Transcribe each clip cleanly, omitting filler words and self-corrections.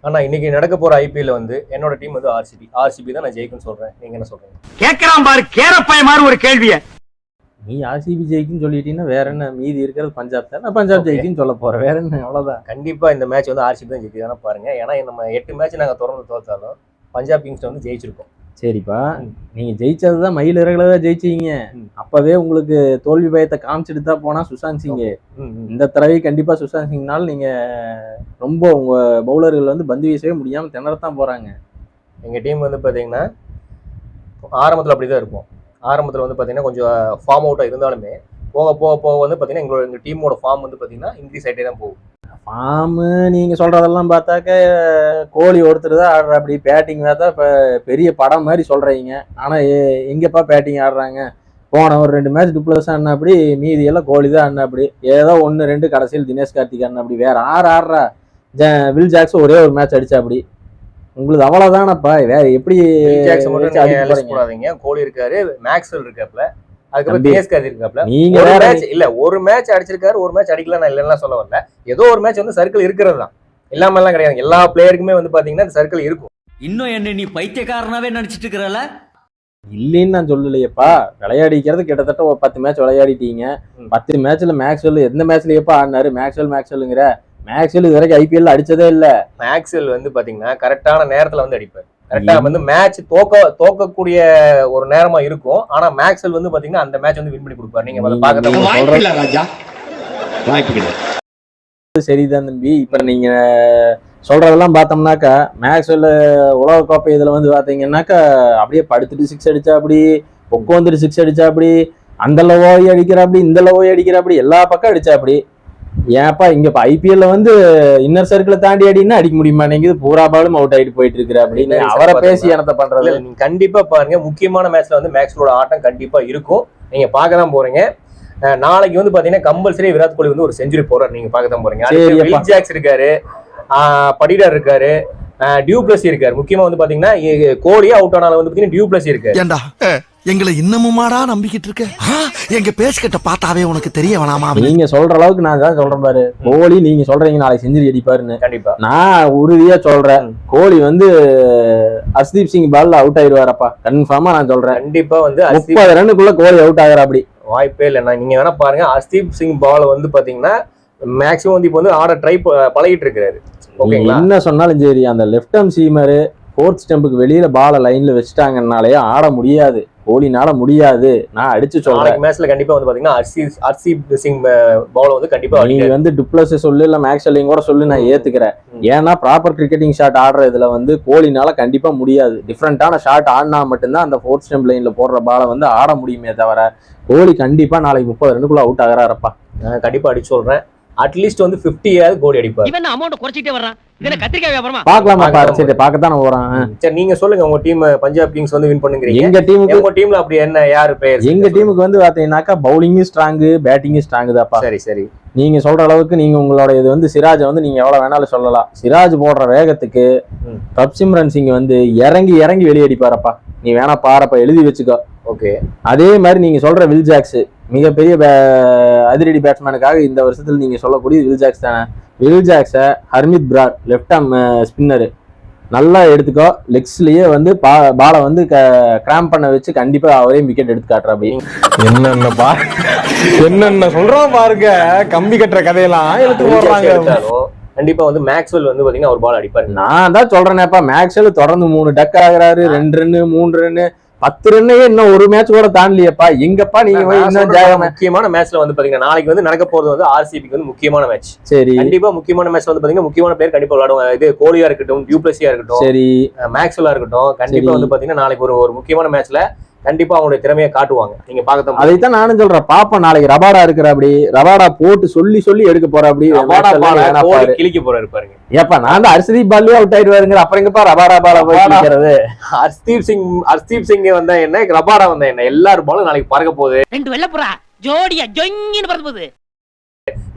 ஆனா இன்னைக்கு நடக்க போற ஐபிஎல் வந்து என்னோட டீம் வந்து ஆர்சிபி தான் நான் ஜெயிக்கும்னு சொல்றேன். நீங்க என்ன சொல்றீங்க? கேக்குறான் பாரு கேரப்பாய மாதிரி ஒரு கேள்விய. நீ ஆர்சிபி ஜெயிக்குன்னு சொல்லிட்டீங்கன்னா வேற என்ன, மீதி இருக்கிறது பஞ்சாப் தான். நான் பஞ்சாப் ஜெயிக்குன்னு சொல்ல போறேன், வேற என்ன, அவ்வளவுதான். கண்டிப்பா இந்த மேட்ச் வந்து ஆர்சிபி தான் ஜெயிக்குதானே பாருங்க. ஏன்னா நம்ம 8 மேட்ச் நாங்க தொடர்ந்து தோத்தாலும் பஞ்சாப் கிங்ஸ் வந்து ஜெயிச்சிருக்கோம். சரிப்பா, நீங்க ஜெயிச்சதுதான் மயில் இறகுல தான் ஜெயிச்சீங்க. அப்பவே உங்களுக்கு தோல்வி பயத்தை காமிச்சிட்டு தான் போனா சுஷாந்த் சிங். இந்த தடவை கண்டிப்பா சுஷாந்த் சிங்னால நீங்க ரொம்ப உங்க பவுலர்கள் வந்து பந்து வீசவே முடியாம திணறத்தான் போறாங்க. எங்க டீம் வந்து பாத்தீங்கன்னா ஆரம்பத்துல அப்படிதான் இருக்கும். ஆரம்பத்துல வந்து பாத்தீங்கன்னா கொஞ்சம் ஃபார்ம் அவுட்டா இருந்தாலுமே போக போக போக வந்து பாத்தீங்கன்னா எங்க டீமோட ஃபார்ம் வந்து பாத்தீங்கன்னா இன்க்ரீஸ் ஆகிட்டே தான் போகும். ஃபார்மு நீங்க சொல்றதெல்லாம் பார்த்தாக்க கோலி ஒருத்தர் தான் ஆடுற, அப்படி பேட்டிங் பார்த்தா இப்போ பெரிய படம் மாதிரி சொல்றீங்க. ஆனா எங்கப்பா பேட்டிங் ஆடுறாங்க? போன ஒரு 2 மேட்ச் டுப்ளஸ் ஆடினா அப்படி, மீதி எல்லாம் கோலி தான் ஆடினா அப்படி, ஏதோ 1-2 கடைசியில் தினேஷ் கார்த்திக் ஆடினா அப்படி, வேற ஆடுறா. வில் ஜாக்ஸ் ஒரே ஒரு மேட்ச் அடிச்சா அப்படி. உங்களுக்கு அவ்வளவுதானப்பா, வேற எப்படி? கோலி இருக்காரு, மேக்ஸ்வெல் இருக்காப்ல, அதுக்கப்புறம் தினேஷ் கார்த்திக் இருக்காப்ல. நீங்க ஒரு மேட்ச் அடிச்சிருக்காரு, ஒரு மேட்ச் அடிக்கல, நான் இல்லைன்னா சொல்ல வரல. ஏதோ ஒரு மேட்ச் வந்து சர்க்கிள் இருக்கிறது தான், இல்லாம எல்லாம் கிடையாது. எல்லா பிளேயருக்குமே வந்து பாத்தீங்கன்னா சர்க்கிள் இருக்கும். இன்னும் என்ன நீ பைத்தியக்காரனாவே நினைச்சிட்டு இருக்கிறல? இல்லைன்னு நான் சொல்லலையப்பா. விளையாடிக்கிறது கிட்டத்தட்ட ஒரு 10 மேட்ச் விளையாடிட்டீங்க. 10 மேட்ச்ல மேக்ஸ்வெல் எந்த மேட்ச்லயப்பா ஆடினாரு? மேக்ஸ்வெல்ங்கிற மேக்ஸ்வெல் இது வரைக்கும் ஐபிஎல் அடிச்சதே இல்ல. மேக்ஸ்வெல் வந்து பாத்தீங்கன்னா கரெக்டான நேரத்துல வந்து அடிப்பாரு. கரெக்டா வந்து மேட்ச் தோக்கக்கூடிய ஒரு நேரமா இருக்கும். ஆனா மேக்ஸ்வெல் வந்து பாத்தீங்கன்னா அந்த மேட்ச் வந்து வின் பண்ணி கொடுப்பாரு. நீங்க சரிதான் தம்பி. இப்ப நீங்க சொல்றதெல்லாம் பார்த்தோம்னாக்கா மேக்ஸ்வெல் உலகக்கோப்பை இதுல வந்து பாத்தீங்கன்னாக்கா அப்படியே படுத்துட்டு 6 அடிச்சா அப்படி, உட்காந்துட்டு 6 அடிச்சா அப்படி, அந்த லவோய் அடிக்கிற அப்படி, இந்த லவோய் அடிக்கிற அப்படி, எல்லா பக்கம் அடிச்சா அப்படி. ஏன்ப்பா இங்க ஐபிஎல்ல வந்து இன்னர் சர்க்கிளை தாண்டி அடினா அடிக்க முடியுமா? நீங்க பூரா பாலும் அவுட் ஆயிட்டு போயிட்டு இருக்கிற அப்படின்னு அவரை பேசி என்னத்த பண்றது? நீங்க கண்டிப்பா பாருங்க, முக்கியமான மேட்ச்ல வந்து மேக்ஸ்வெலோட ஆட்டம் கண்டிப்பா இருக்கும். நீங்க பார்க்க தான் போறீங்க. நாளைக்கு வந்து பாத்தீங்கன்னா கம்பல்சரி விராட் கோலி வந்து ஒரு செஞ்சுரி போறாரு. நீங்க பார்க்க தான் போறீங்க. வில் ஜாக்ஸ் இருக்காரு, படிடார் இருக்காரு, டியூப்ளசி இருக்காரு. முக்கியமா வந்து பாத்தீங்கன்னா கோலி அவுட் ஆனால வந்து பாத்தீங்கன்னா டியூப்ளசி இருக்காரு. எங்களை இன்னமுமாடா நம்பிக்கிட்டு இருக்க? எங்க பேசிக்கிட்ட பார்த்தாவே உனக்கு தெரிய வேணாமா? நீங்க சொல்ற அளவுக்கு நான் தான் சொல்றேன் பாரு. கோலி நீங்க சொல்றீங்க நாளைக்கு செஞ்சுரி அடிப்பாருன்னு. கண்டிப்பா நான் உறுதியா சொல்றேன், கோலி வந்து ஹர்ஷ்தீப் சிங் பால்ல அவுட் ஆயிடுவாரப்பா. கன்ஃபார்மா நான் சொல்றேன். கண்டிப்பா வந்து 30 ரன்னுக்குள்ள கோலி அவுட் ஆகுற அப்படி வாய்ப்பே இல்லைண்ணா. நீங்க வேணா பாருங்க, ஹர்ஷ்தீப் சிங் பால் வந்து பாத்தீங்கன்னா மேக்ஸிமம் வந்து இப்போ வந்து ஆட ட்ரை பழகிட்டு இருக்காரு. என்ன சொன்னாலும் சரி, அந்த லெஃப்ட் ஆர்ம் சீமரு 4th ஸ்டெம்புக்கு வெளியில பால லைன்ல வச்சுட்டாங்கன்னாலே ஆட முடியாது, கோலினால முடியாது. நான் அடிச்சு சொல்றேன், மேட்ச்ல கண்டிப்பா வந்து பாத்தீங்கன்னா ஹர்ஷ்தீப் சிங் பால் வந்து கண்டிப்பா நீ வந்து டுப்ளஸ் சொல்லு இல்ல மேக்ஸ்வெல்லிங் கூட சொல்லு, நான் ஏத்துக்கிறேன். ஏன்னா ப்ராப்பர் கிரிக்கெட்டிங் ஷாட் ஆடுற இதுல வந்து கோலினால கண்டிப்பா முடியாது. டிஃப்ரெண்டான ஷாட் ஆடினா மட்டும்தான் அந்த 4th ஸ்டெம்ப் லைன்ல போடுற பாலை வந்து ஆட முடியுமே தவிர, கோலி கண்டிப்பா நாளைக்கு 30 ரன்னுக்குள்ள அவுட் ஆகிறாரப்பா. நான் கண்டிப்பா அடிச்சு சொல்றேன். அட்லீஸ்ட் வந்து 50 கோலி அடிப்பார். இவன் அமௌண்ட் குறைச்சிட்டே வர்றான். இதென்ன கத்திரிக்காய் வியாபாரமா? பார்க்கலாமா? சரி பார்க்கத்தான் வரான். சரி நீங்க சொல்லுங்க, உங்க டீம் பஞ்சாப் கிங்ஸ் வந்து வின் பண்ணுங்கிறீங்க. எங்க டீம்ல அப்படி என்ன யாரு பேர்? எங்க டீமுக்கு வந்து பாத்தீங்கன்னாக்கா பவுலிங் ஸ்ட்ராங், பேட்டிங் ஸ்ட்ராங் தான்ப்பா. சரி நீங்க சொல்ற அளவுக்கு நீங்க உங்களோட இது வந்து சிராஜை வந்து நீங்க எவ்வளவு வேணாலும் சொல்லலாம். சிராஜ் போடுற வேகத்துக்கு பிரப்சிம்ரன் சிங் வந்து இறங்கி வெளியடிப்பாரப்பா. நீ வேணா பாருப்பா, எழுதி வச்சுக்கோ. ஓகே. அதே மாதிரி நீங்க சொல்ற வில் ஜாக்ஸ் மிகப்பெரிய அதிரடி பேட்ஸ்மேனுக்காக இந்த வருஷத்துல நீங்க சொல்லக்கூடிய வில் ஜாக்ஸ் தானே. Will Jacks Harmeet Brar left arm spinner நல்லா எடுத்துக்கோ. லெக்ஸ்லயே வந்து பாலை வந்து கிராம் பண்ண வச்சு கண்டிப்பா அவரே விக்கெட் எடுத்து காட்டுறா. அப்படி என்னென்ன சொல்றோம் பாருங்க, கம்பி கட்டுற கதையெல்லாம் எடுத்து போடுறாங்க. கண்டிப்பா வந்து மேக்ஸ்வெல் வந்து பாத்தீங்கன்னா ஒரு பால் அடிப்பாரு. நான் தான் சொல்றேனேப்பா, மேக்ஸ்வெல் தொடர்ந்து 3 டக் ஆகுறாரு, 2 ரன்னு 3 ரன்னு 10 ரன்னையே இன்னும் ஒரு மேட்ச் கூட தாண்டலையப்பா. எங்கப்பா நீங்க முக்கியமான மேட்ச்ல வந்து பாத்தீங்கன்னா நாளைக்கு வந்து நடக்க போறது வந்து ஆர்சிபிக்கு வந்து முக்கியமான மேட்ச். சரி கண்டிப்பா முக்கியமான மேட்ச்ல வந்து பாத்தீங்கன்னா முக்கியமான பேர் கண்டிப்பா விளையாடுவாங்க. இது கோலியா இருக்கட்டும், டியூப்ளசியா இருக்கட்டும், சரி மேக்ஸ்வெல்லா இருக்கட்டும், கண்டிப்பா வந்து பாத்தீங்கன்னா நாளைக்கு ஒரு முக்கியமான மேட்ச்ல கண்டிப்பா அவங்களுடைய திறமையை காட்டுவாங்க. நீங்க பார்க்கத்தான் அதைத்தான் நானும் சொல்றேன். பாப்பா நாளைக்கு ரபாடா இருக்கிற அப்படி, ரபாடா போட்டு சொல்லி எடுக்க போற அப்படி, கிழிக்க போறாரு பாருங்க. ஏப்பா நான் தான் ஹர்ஷ்தீப் பால்லே அவுட் ஆயிடுவாருங்க, அப்புறம் எங்கப்பா ரபாடா பால போயிடுறது? ஹர்ஷ்தீப் சிங் வந்தா என்ன, ரபாடா வந்தா என்ன, எல்லாரும் பாலும் நாளைக்கு பறக்க போகுது. 2 வெள்ளப்புறா ஜோடியா ஜொங்கின்னு பறக்க போகுது.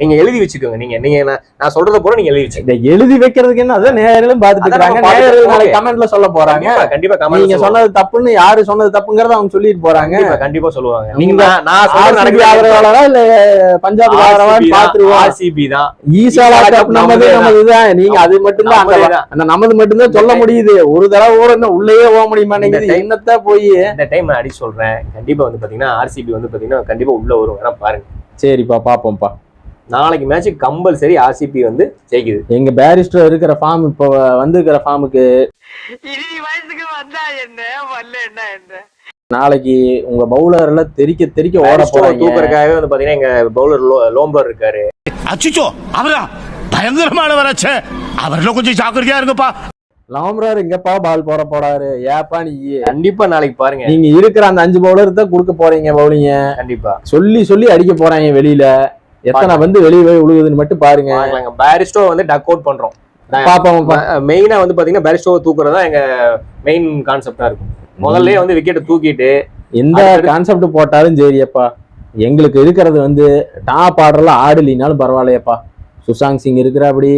நீங்க எழுதி வச்சுக்கோங்க. நீங்க நான் சொல்றத போற நீங்க எழுதி வச்சுக்கோங்க. இதை எழுதி வைக்கிறதுக்கு என்ன அதான் நேயர்களும் பாத்துட்டு இருக்காங்க. நேயர்கள் நாளைக்கு கமெண்ட்ல சொல்ல போறாங்க. கண்டிப்பா நீங்க சொன்னது தப்புன்னு யாரு சொன்னது தப்புங்கறத அவங்க சொல்லிட்டு போறாங்க. கண்டிப்பா சொல்லுவாங்க. நீங்க நான் சொல்றது ஆதரவாளரா இல்ல பஞ்சாப் ஆதரவான்னு பாத்துருவோம். ஆர்சிபி தான் ஈசாலா கப் நமதுதான். நீங்க அது மட்டும்தான் அந்த நமது மட்டும்தான் சொல்ல முடியுது. ஒரு தடவை ஓட உள்ளேயே போக முடியுமா? என்னத்த போய் இந்த டைம் நான் அடி சொல்றேன். கண்டிப்பா வந்து பாத்தீங்கன்னா ஆர்சிபி வந்து பாத்தீங்கன்னா கண்டிப்பா உள்ள வரும். வேணா பாருங்க. சரிப்பா பாப்போம்ப்பா. நாளைக்கு மேட்ச் கம்பல்சரி ஆர்சிபி வந்து ஜெயிக்குது. எங்க பேரிஸ்டர் இருக்கிற ஃபார்ம் இப்போ வந்துக்கிற ஃபார்முக்கு வயசுக்கு வந்தா என்ன வரல என்ன நாளைக்கு உங்க பவுலர்ல தெறிக்க ஓட போறாங்க. தூக்கறதுக்காகவே வந்து பாத்தீங்கன்னா எங்க பவுலர் லோம்பர் இருக்காரு. அச்சுச்சோ அவரா பயங்கரமானவராச்சே. அவர்ல கொஞ்சம் ஜாக்கிரதையா இருங்கப்பா. லாம்ரார் எங்கப்பா பால் போட போறாரு? ஏப்பா நீ கண்டிப்பா நாளைக்கு பாருங்க. நீங்க இருக்கிற அந்த 5 பவுலர் தான் கொடுக்க போறீங்க பவுலிங்க. கண்டிப்பா சொல்லி அடிக்க போறாங்க. வெளியில எத்தனை வந்து வெளியே போய் விழுகுதுன்னு மட்டும் பாருங்க. பேரிஸ்டோ வந்து டக் அவுட் பண்றோம். பாப்போம். மெயினா வந்து பாத்தீங்கன்னா பேரிஸ்டோ தூக்குறதா எங்க மெயின் கான்செப்டா இருக்கும். முதல்ல வந்து விக்கெட்டை தூக்கிட்டு எந்த கான்செப்ட் போட்டாலும் சரியப்பா. எங்களுக்கு இருக்கிறது வந்து டாப் ஆர்டர்ல ஆடலினாலும் பரவாயில்லையப்பா. சுஷாந்த் சிங் இருக்கிறாப்படி,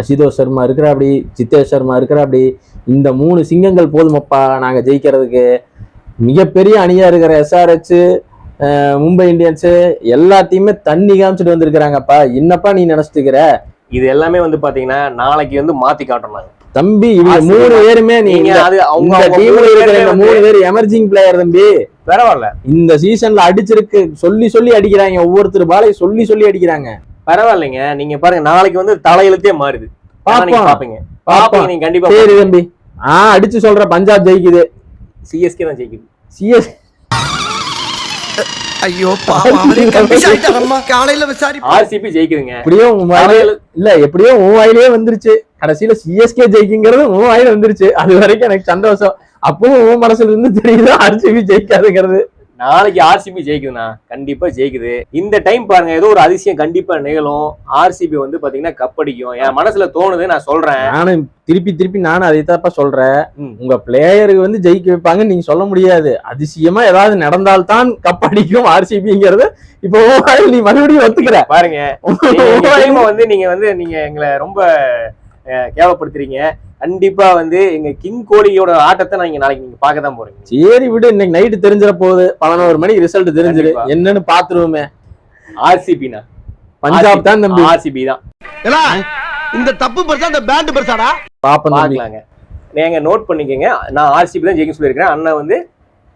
அசிதோஷ் சர்மா இருக்கிறாப்படி, ஜிதேஷ் சர்மா இருக்கிறாப்படி. இந்த 3 சிங்கங்கள் போதுமப்பா நாங்க ஜெயிக்கிறதுக்கு. மிகப்பெரிய அணியா இருக்கிற SRH, மும்பை இந்தியன்ஸ் எல்லாத்தையுமே தண்ணி காமிச்சிட்டு வந்திருக்கிறாங்கப்பா. என்னப்பா நீ நினைச்சிட்டு இருக்கிற? இது எல்லாமே வந்து பாத்தீங்கன்னா நாளைக்கு வந்து மாத்தி காட்டுறாங்க தம்பி. இவங்க 3 பேருமே நீங்க அவங்க டீம்ல இருக்கிற இந்த 3 பேர் எமர்ஜிங் பிளேயர் தம்பி. பரவாயில்ல. இந்த சீசன்ல அடிச்சிருக்கு சொல்லி அடிக்கிறாங்க. ஒவ்வொருத்தர் பாலை சொல்லி அடிக்கிறாங்க. பரவாயில்லைங்க. நீங்க பாருங்க நாளைக்கு வந்து தலையெழுத்தே மாறுது. பாப்பீங்க நீங்க கண்டிப்பா. சரி தம்பி. அடிச்சு சொல்ற பஞ்சாப் ஜெயிக்குது. சிஎஸ்கே தான் ஜெயிக்குது. ஐயோ காலையில விசாரி ஆர்சிபி ஜெயிக்குதுங்க. எப்படியோ உன் வாயிலே வந்துருச்சு. கடைசியில சிஎஸ்கே ஜெயிக்குங்கிறது உன் வாயில வந்துருச்சு. அது வரைக்கும் எனக்கு சந்தோஷம். அப்பவும் உன் மனசுல இருந்து தெரியுது ஆர்சிபி ஜெயிக்காதுங்கிறது. நாளைக்கு ஆர்சிபி ஜெயிக்குதுண்ணா. கண்டிப்பா ஜெயிக்குது. இந்த டைம் பாருங்க ஏதோ ஒரு அதிசயம் கண்டிப்பா நிகழும். ஆர்சிபி வந்து பாத்தீங்கன்னா கப் அடிக்கும். என் மனசுல தோணுது. நான் சொல்றேன். நானும் திருப்பி நானும் அதை தாப்பா சொல்றேன். உங்க பிளேயருக்கு வந்து ஜெயிக்க வைப்பாங்கன்னு நீங்க சொல்ல முடியாது. அதிசயமா ஏதாவது நடந்தால்தான் கப் அடிக்கும் ஆர்சிபிங்கிறது இப்போ நீ மறுபடியும் ஒத்துக்கிற பாருங்க. நீங்க எங்களை ரொம்ப கேவலப்படுத்துறீங்க. கண்டிப்பா வந்து எங்க கிங் கோலியோட ஆட்டத்தை நாளைக்கு நீங்க பார்க்க தான் போறீங்க. சரி விடு. இன்னைக்கு நைட்டு தெரிஞ்சிட போகுது. 11 மணிக்கு ரிசல்ட் தெரிஞ்சிரு. என்னன்னு பாத்துருவோமே. ஆர்சிபினா பஞ்சாப் தான் தம்பி. ஆர்சிபி தான். இந்த தப்பு பெருசா அந்த பேண்ட் பெருசாடா? பாக்கலாங்க. நீங்க நோட் பண்ணிக்கங்க. நான் ஆர்சிபி தான் ஜெயிக்கும் சொல்லியிருக்கிறேன். அண்ணா வந்து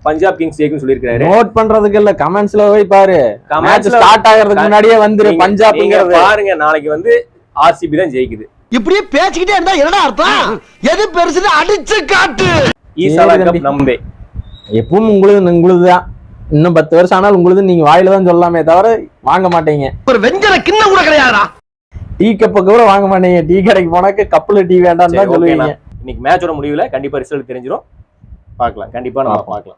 பஞ்சாப் கிங்ஸ் ஜெயிக்கும் சொல்லியிருக்காரு. நோட் பண்றதுக்கு இல்ல, கமெண்ட்ஸ்ல போய் பாரு. மேட்ச் ஸ்டார்ட் ஆகிறதுக்கு முன்னாடியே வந்துரு. பஞ்சாப்ங்கிறது பாருங்க. நாளைக்கு வந்து ஆர்சிபி தான் ஜெயிக்குது. இப்படியே பேசிக்கிட்டே இருந்தா என்னடா அர்த்தம்? எது பெருசுன்னு அடிச்சு காட்டு. ஈசாலா கப் நம்பே. எப்பவும் உங்களுதுதான். இன்னும் 10 வருஷம் ஆனாலும் உங்களுது. நீங்க வாயில தான் சொல்லலாமே தவிர வாங்க மாட்டீங்க. ஒரு வெஞ்சர கிண்ண கூட கிடையாதுடா. டீ கப்ப கூட வாங்க மாட்டீங்க. டீ கடைக்கு போனாக்க கப்புல டீ வேண்டாம்னு தான் சொல்லுவீங்க. இன்னைக்கு மேட்சோட முடிவுல கண்டிப்பா ரிசல்ட் தெரிஞ்சிடும். பார்க்கலாம். கண்டிப்பா நம்ம பார்க்கலாம்.